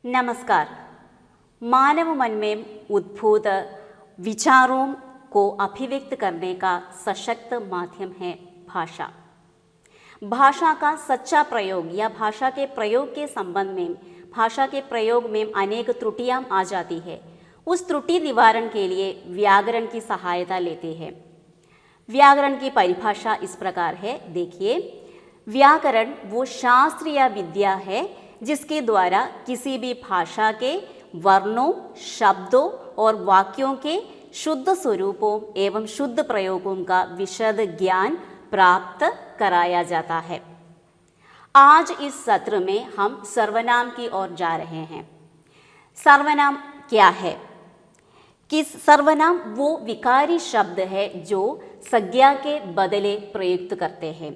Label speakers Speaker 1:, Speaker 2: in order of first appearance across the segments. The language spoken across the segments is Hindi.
Speaker 1: नमस्कार। मानव मन में उद्भूत विचारों को अभिव्यक्त करने का सशक्त माध्यम है भाषा। भाषा का सच्चा प्रयोग या भाषा के प्रयोग के संबंध में भाषा के प्रयोग में अनेक त्रुटियां आ जाती है। उस त्रुटि निवारण के लिए व्याकरण की सहायता लेते हैं। व्याकरण की परिभाषा इस प्रकार है, देखिए, व्याकरण वो शास्त्र या विद्या है जिसके द्वारा किसी भी भाषा के वर्णों, शब्दों और वाक्यों के शुद्ध स्वरूपों एवं शुद्ध प्रयोगों का विशद ज्ञान प्राप्त कराया जाता है। आज इस सत्र में हम सर्वनाम की ओर जा रहे हैं। सर्वनाम क्या है? सर्वनाम वो विकारी शब्द है जो संज्ञा के बदले प्रयुक्त करते हैं।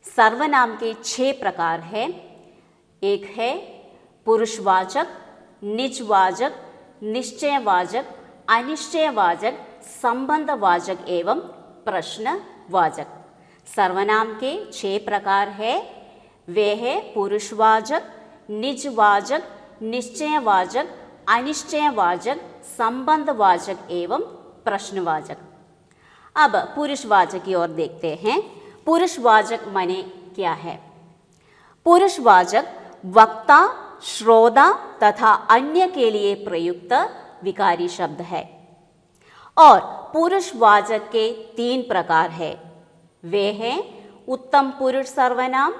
Speaker 1: सर्वनाम के 6 प्रकार हैं। एक है पुरुषवाचक, निजवाचक, निश्चयवाचक, अनिश्चयवाचक, संबंधवाचक एवं प्रश्नवाचक। सर्वनाम के 6 प्रकार है। वे है पुरुषवाचक, निजवाचक, निश्चयवाचक, अनिश्चयवाचक, संबंधवाचक एवं प्रश्नवाचक। अब पुरुषवाचक की ओर देखते हैं। पुरुषवाचक माने क्या है? पुरुषवाचक वक्ता, श्रोता तथा अन्य के लिए प्रयुक्त विकारी शब्द है। और पुरुषवाचक के 3 प्रकार है। वे हैं उत्तम पुरुष सर्वनाम,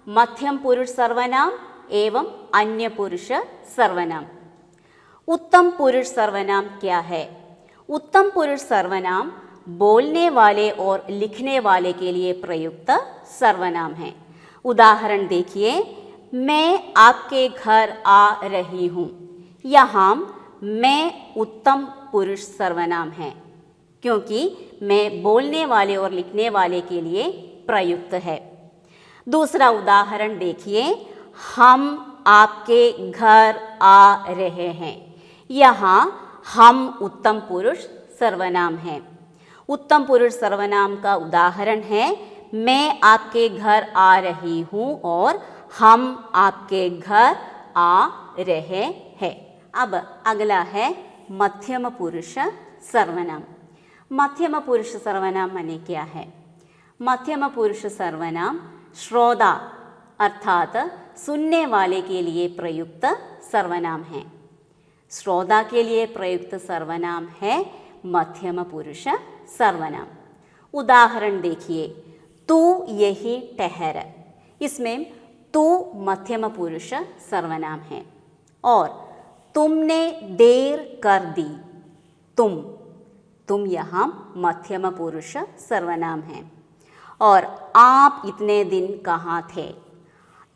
Speaker 1: मध्यम पुरुष सर्वनाम एवं अन्य पुरुष सर्वनाम। उत्तम पुरुष सर्वनाम क्या है? उत्तम पुरुष सर्वनाम बोलने वाले और लिखने वाले के लिए प्रयुक्त सर्वनाम है। उदाहरण देखिए, मैं आपके घर आ रही हूँ। यहाँ मैं उत्तम पुरुष सर्वनाम है क्योंकि मैं बोलने वाले और लिखने वाले के लिए प्रयुक्त है। दूसरा उदाहरण देखिए, हम आपके घर आ रहे हैं। यहाँ हम उत्तम पुरुष सर्वनाम है। उत्तम पुरुष सर्वनाम का उदाहरण है, मैं आपके घर आ रही हूँ और हम आपके घर आ रहे हैं। अब अगला है मध्यम पुरुष सर्वनाम। मध्यम पुरुष सर्वनाम माने क्या है? मध्यम पुरुष सर्वनाम श्रोता अर्थात सुनने वाले के लिए प्रयुक्त सर्वनाम है। श्रोता के लिए प्रयुक्त सर्वनाम है मध्यम पुरुष सर्वनाम। उदाहरण देखिए, तू यही ठहर। इसमें तू मध्यम पुरुष सर्वनाम है। और तुमने देर कर दी। तुम यहाँ मध्यम पुरुष सर्वनाम है। और आप इतने दिन कहाँ थे?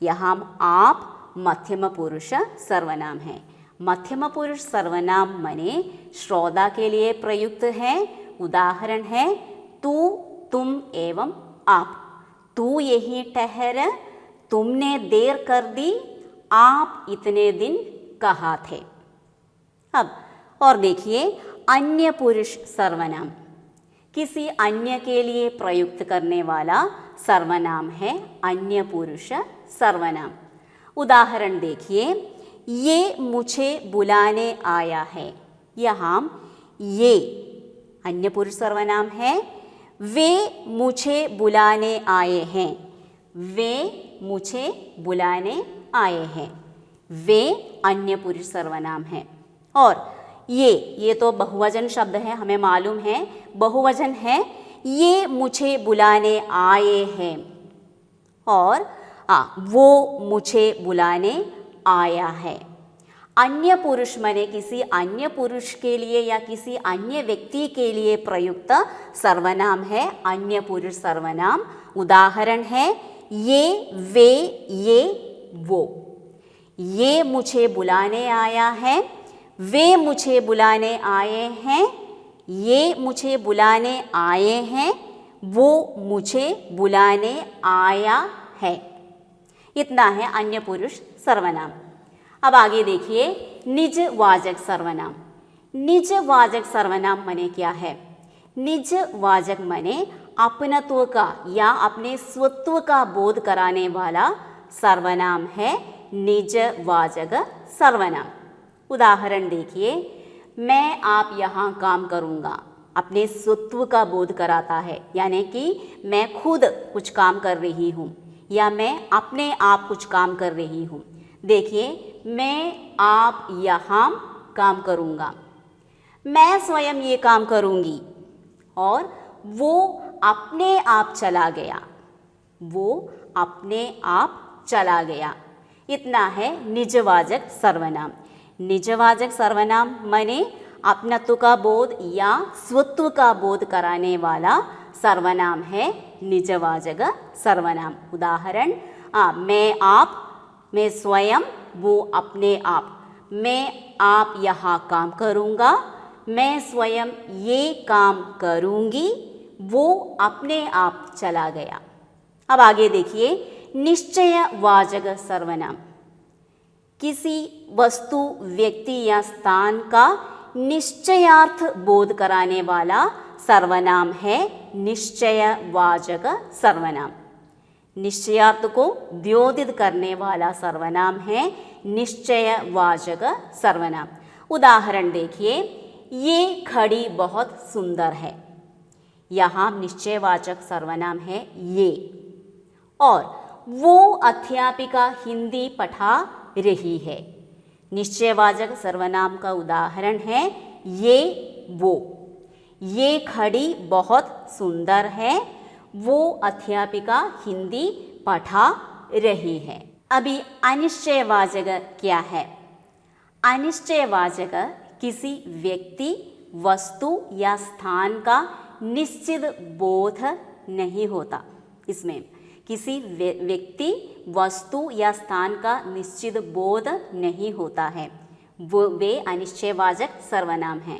Speaker 1: यहाँ आप मध्यम पुरुष सर्वनाम है। मध्यम पुरुष सर्वनाम माने श्रोता के लिए प्रयुक्त है। उदाहरण है तू, तुम एवं आप। तू यहीं ठहर, तुमने देर कर दी, आप इतने दिन कहाँ थे। अब और देखिए, अन्य पुरुष सर्वनाम किसी अन्य के लिए प्रयुक्त करने वाला सर्वनाम है अन्य पुरुष सर्वनाम। उदाहरण देखिए, ये मुझे बुलाने आया है। यहाँ ये अन्य पुरुष सर्वनाम है। वे मुझे बुलाने आए हैं। वे मुझे बुलाने आए हैं। वे अन्य पुरुष सर्वनाम है। और ये तो बहुवचन शब्द है, हमें मालूम है बहुवचन है। ये मुझे बुलाने आए हैं और वो मुझे बुलाने आया है। अन्य पुरुष माने किसी अन्य पुरुष के लिए या किसी अन्य व्यक्ति के लिए प्रयुक्त सर्वनाम है अन्य पुरुष सर्वनाम। उदाहरण है ये, वे, ये, वो। ये मुझे बुलाने आया है। वे मुझे बुलाने आए हैं। ये मुझे बुलाने आए हैं। वो मुझे बुलाने आया है। इतना है अन्य पुरुष सर्वनाम। अब आगे देखिए, निजवाचक सर्वनाम। निजवाचक सर्वनाम माने क्या है? निजवाचक माने अपनत्व का या अपने स्वत्व का बोध कराने वाला सर्वनाम है निजवाचक सर्वनाम। उदाहरण देखिए, मैं आप यहाँ काम करूँगा अपने स्वत्व का बोध कराता है, यानी कि मैं खुद कुछ काम कर रही हूँ या मैं अपने आप कुछ काम कर रही हूँ। देखिए, मैं आप यहाँ काम करूँगा, मैं स्वयं ये काम करूँगी, और वो अपने आप चला गया, वो अपने आप चला गया। इतना है निजवाचक सर्वनाम। निजवाचक सर्वनाम माने अपनत्व का बोध या स्वत्व का बोध कराने वाला सर्वनाम है निजवाचक सर्वनाम। उदाहरण, मैं आप, मैं स्वयं, वो अपने आप। मैं आप यहाँ काम करूँगा, मैं स्वयं ये काम करूँगी, वो अपने आप चला गया। अब आगे देखिए, निश्चयवाचक सर्वनाम। किसी वस्तु, व्यक्ति या स्थान का निश्चयार्थ बोध कराने वाला सर्वनाम है निश्चयवाचक सर्वनाम। निश्चयार्थ को द्योतित करने वाला सर्वनाम है निश्चयवाचक सर्वनाम। उदाहरण देखिए, ये घड़ी बहुत सुंदर है। यहाँ निश्चयवाचक सर्वनाम है ये। और वो अध्यापिका हिंदी पढ़ा रही है। निश्चयवाचक सर्वनाम का उदाहरण है ये, वो। ये घड़ी बहुत सुंदर है, वो अध्यापिका हिंदी पढ़ा रही है। अभी अनिश्चयवाचक क्या है? अनिश्चयवाचक किसी व्यक्ति, वस्तु या स्थान का निश्चित बोध नहीं होता। इसमें किसी व्यक्ति, वस्तु या स्थान का निश्चित बोध नहीं होता है, वे अनिश्चयवाचक सर्वनाम हैं।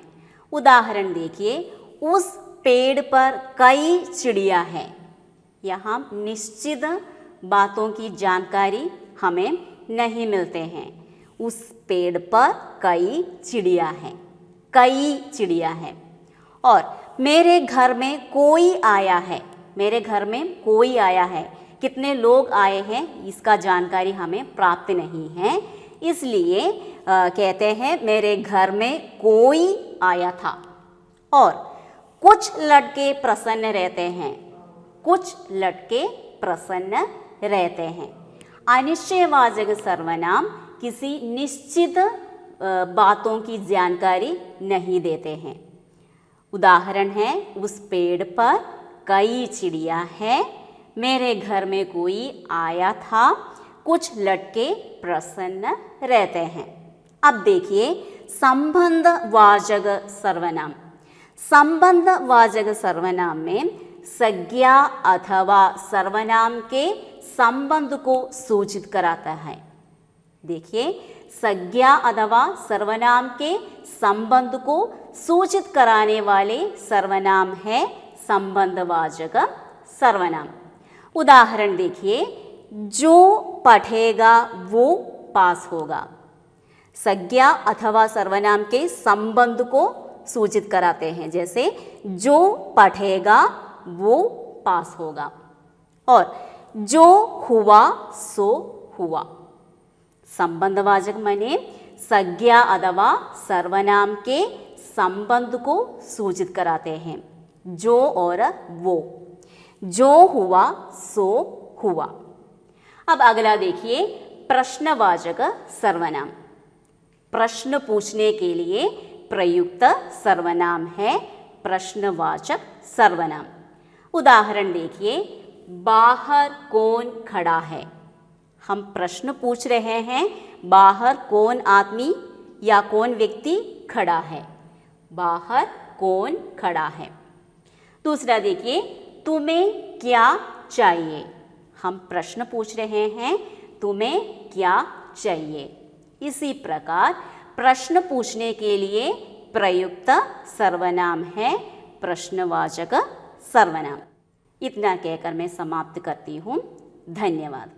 Speaker 1: उदाहरण देखिए, उस पेड़ पर कई चिड़िया हैं। यहाँ निश्चित बातों की जानकारी हमें नहीं मिलते हैं। उस पेड़ पर कई चिड़िया हैं, कई चिड़िया हैं। और मेरे घर में कोई आया है, मेरे घर में कोई आया है, कितने लोग आए हैं इसका जानकारी हमें प्राप्त नहीं है, इसलिए कहते हैं मेरे घर में कोई आया था। और कुछ लड़के प्रसन्न रहते हैं, कुछ लड़के प्रसन्न रहते हैं। अनिश्चयवाचक सर्वनाम किसी निश्चित बातों की जानकारी नहीं देते हैं। उदाहरण है, उस पेड़ पर कई चिड़िया हैं, मेरे घर में कोई आया था, कुछ लड़के प्रसन्न रहते हैं। अब देखिए, संबंधवाचक सर्वनाम। संबंधवाचक सर्वनाम में संज्ञा अथवा सर्वनाम के संबंध को सूचित कराता है। देखिए, संज्ञा अथवा सर्वनाम के संबंध को सूचित कराने वाले सर्वनाम है संबंधवाचक सर्वनाम। उदाहरण देखिए, जो पढ़ेगा वो पास होगा। संज्ञा अथवा सर्वनाम के संबंध को सूचित कराते हैं, जैसे जो पढ़ेगा वो पास होगा, और जो हुआ सो हुआ। संबंधवाचक माने संज्ञा अथवा सर्वनाम के संबंध को सूचित कराते हैं, जो और वो। जो हुआ सो हुआ। अब अगला देखिए, प्रश्नवाचक सर्वनाम। प्रश्न पूछने के लिए प्रयुक्त सर्वनाम है प्रश्नवाचक सर्वनाम। उदाहरण देखिए, बाहर कौन खड़ा है? हम प्रश्न पूछ रहे हैं, बाहर कौन आदमी या कौन व्यक्ति खड़ा है? बाहर कौन खड़ा है? दूसरा देखिए, तुम्हें क्या चाहिए? हम प्रश्न पूछ रहे हैं, तुम्हें क्या चाहिए? इसी प्रकार प्रश्न पूछने के लिए प्रयुक्त सर्वनाम है प्रश्नवाचक सर्वनाम। इतना कहकर मैं समाप्त करती हूँ। धन्यवाद।